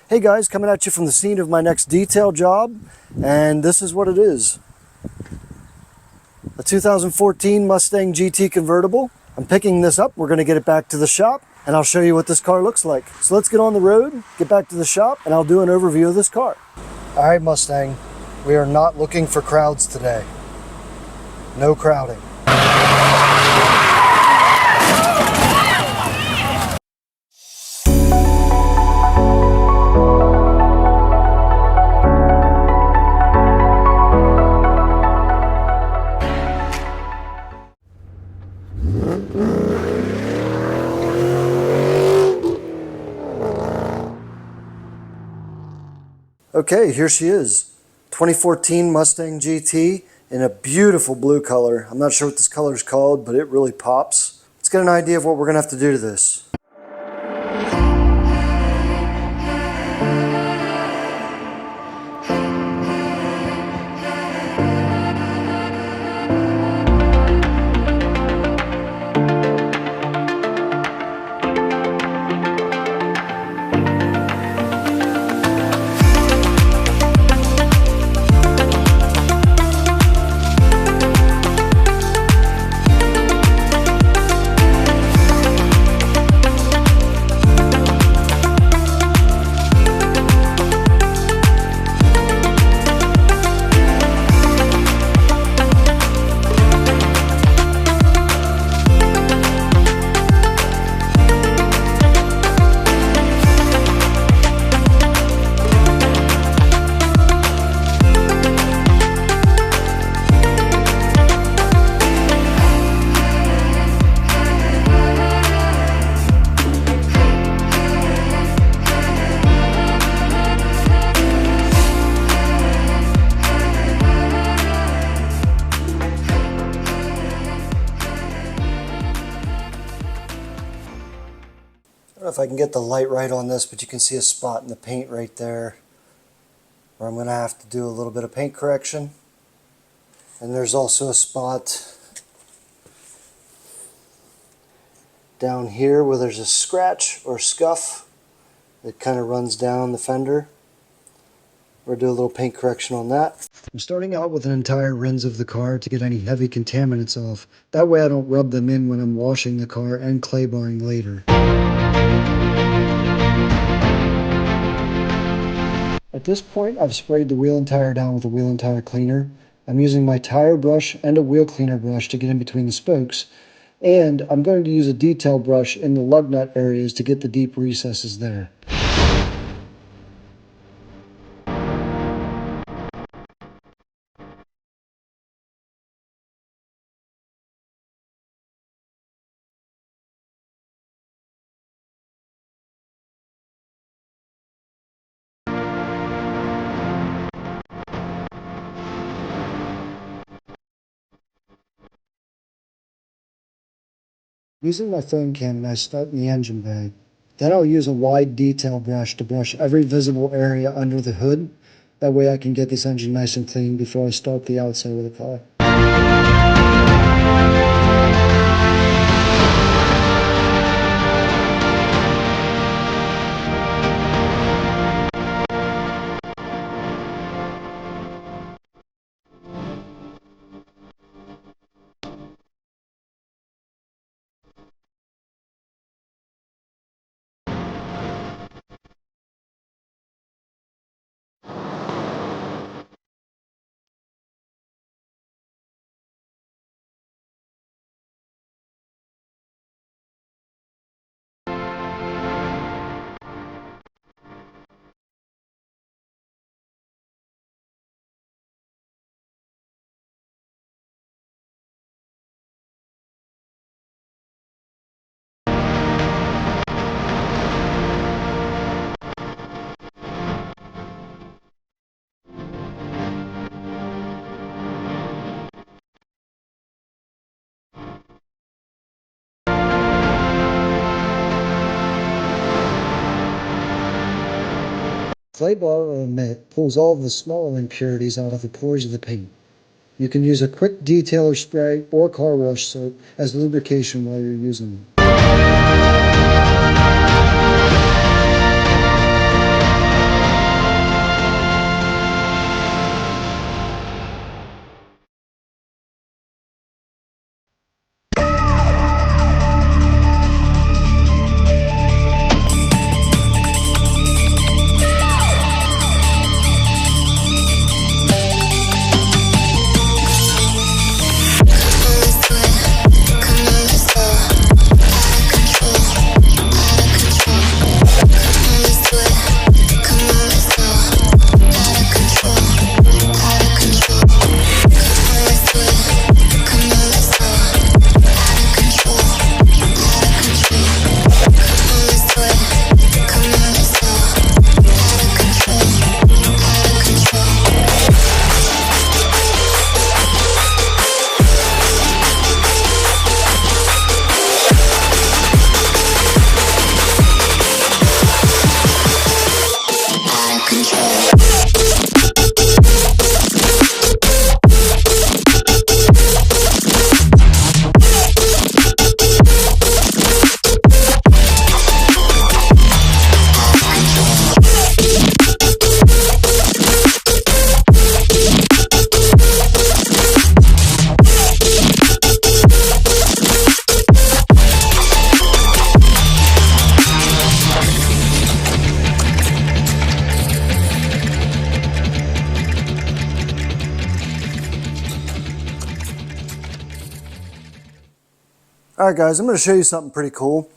Hey guys, coming at you from the scene of my next detail job, and this is what it is. A 2014 Mustang GT convertible. I'm picking this up, we're going to get it back to the shop, and I'll show you what this car looks like. So let's get on the road, get back to the shop, and I'll do an overview of this car. Alright Mustang, we are not looking for crowds today. No crowding. Okay, here she is. 2014 Mustang GT in a beautiful blue color. I'm not sure what this color is called, but it really pops. Let's get an idea of what we're going to have to do to this. I don't know if I can get the light right on this, but you can see a spot in the paint right there where I'm going to have to do a little bit of paint correction. And there's also a spot down here where there's a scratch or scuff that kind of runs down the fender. We'll do a little paint correction on that. I'm starting out with an entire rinse of the car to get any heavy contaminants off. That way I don't rub them in when I'm washing the car and clay barring later. At this point, I've sprayed the wheel and tire down with a wheel and tire cleaner. I'm using my tire brush and a wheel cleaner brush to get in between the spokes. And I'm going to use a detail brush in the lug nut areas to get the deep recesses there. Using my foam cannon, I start in the engine bay. Then I'll use a wide detail brush to brush every visible area under the hood. That way I can get this engine nice and clean before I start the outside of the car. Clay bar or a mitt pulls all of the smaller impurities out of the pores of the paint. You can use a quick detailer spray or car wash soap as lubrication while you're using it. All right, guys, I'm going to show you something pretty cool.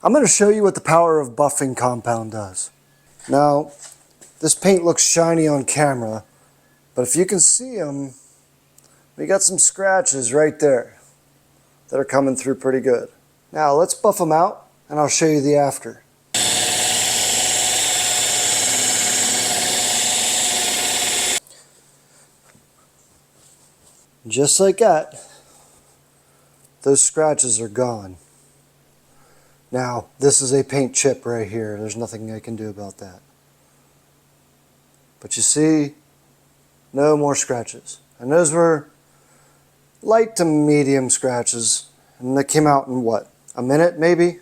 I'm going to show you what the power of buffing compound does. Now, this paint looks shiny on camera, but if you can see them, we got some scratches right there that are coming through pretty good. Now, let's buff them out, and I'll show you the after. Just like that. Those scratches are gone. Now, this is a paint chip right here. There's nothing I can do about that. But you see, no more scratches. And those were light to medium scratches. And they came out in what? A minute, maybe,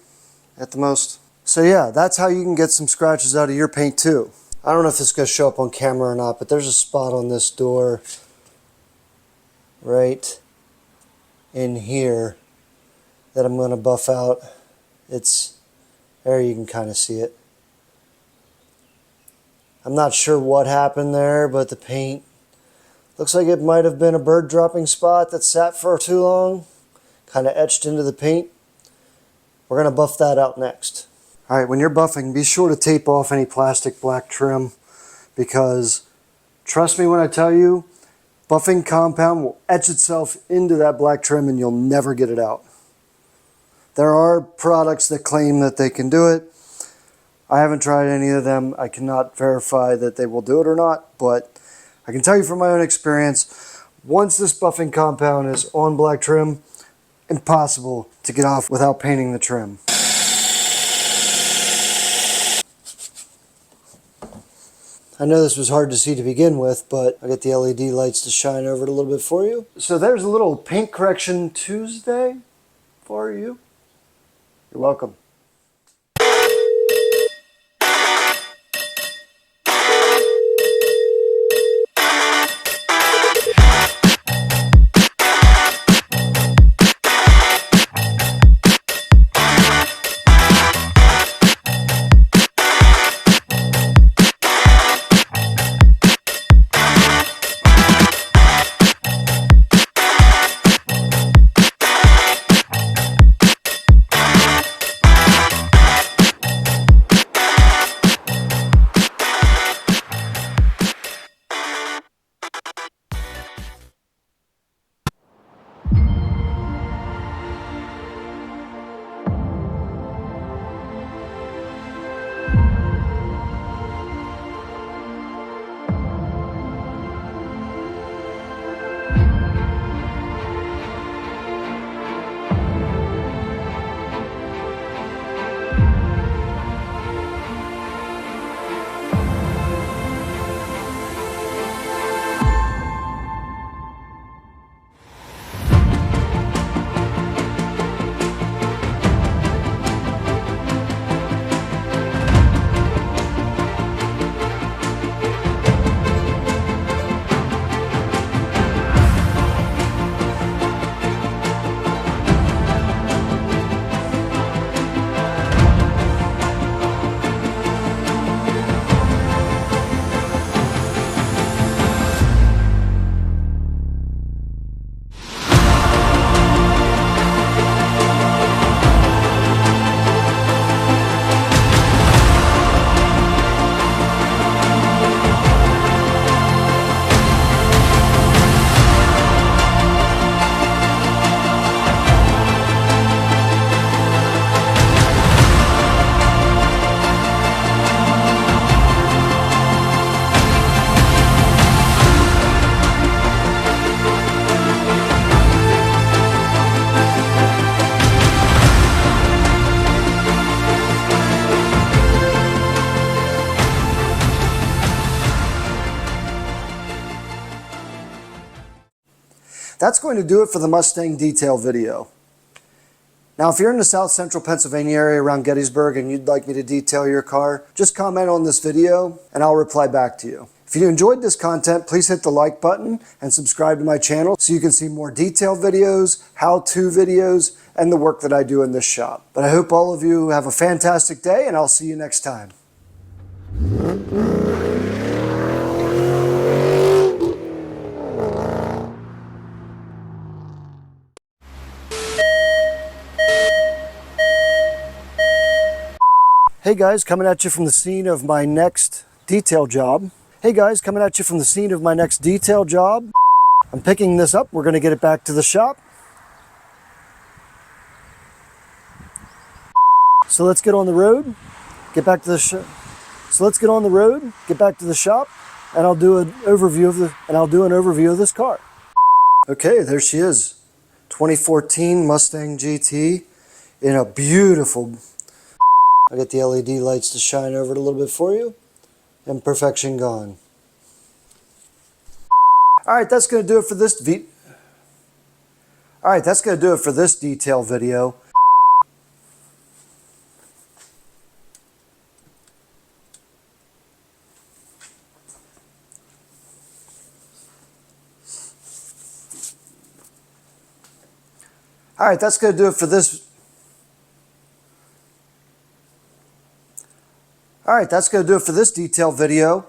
at the most? So yeah, that's how you can get some scratches out of your paint too. I don't know if this is going to show up on camera or not, but there's a spot on this door right in here that I'm going to buff out. It's there, you can kind of see it. I'm not sure what happened there, but the paint looks like it might have been a bird dropping spot that sat for too long, kind of etched into the paint. We're going to buff that out next. All right, when you're buffing, be sure to tape off any plastic black trim, because trust me when I tell you, buffing compound will etch itself into that black trim and you'll never get it out. There are products that claim that they can do it. I haven't tried any of them. I cannot verify that they will do it or not, but I can tell you from my own experience, once this buffing compound is on black trim, impossible to get off without painting the trim. I know this was hard to see to begin with, but I got the LED lights to shine over it a little bit for you. So there's a little paint correction Tuesday for you. You're welcome. That's going to do it for the Mustang detail video. Now, if you're in the South Central Pennsylvania area around Gettysburg and you'd like me to detail your car, just comment on this video and I'll reply back to you. If you enjoyed this content, please hit the like button and subscribe to my channel so you can see more detailed videos, how-to videos, and the work that I do in this shop. But I hope all of you have a fantastic day and I'll see you next time. Hey guys, coming at you from the scene of my next detail job. Hey guys, coming at you from the scene of my next detail job. I'm picking this up. We're going to get it back to the shop. So let's get on the road, get back to the shop. So let's get on the road, get back to the shop, and I'll do an overview of this car. Okay, there she is. 2014 Mustang GT in a beautiful. I got the LED lights to shine over it a little bit for you. Imperfection gone. All right, that's going to do it for this detail video. All right, that's going to do it for this. All right, that's going to do it for this detail video.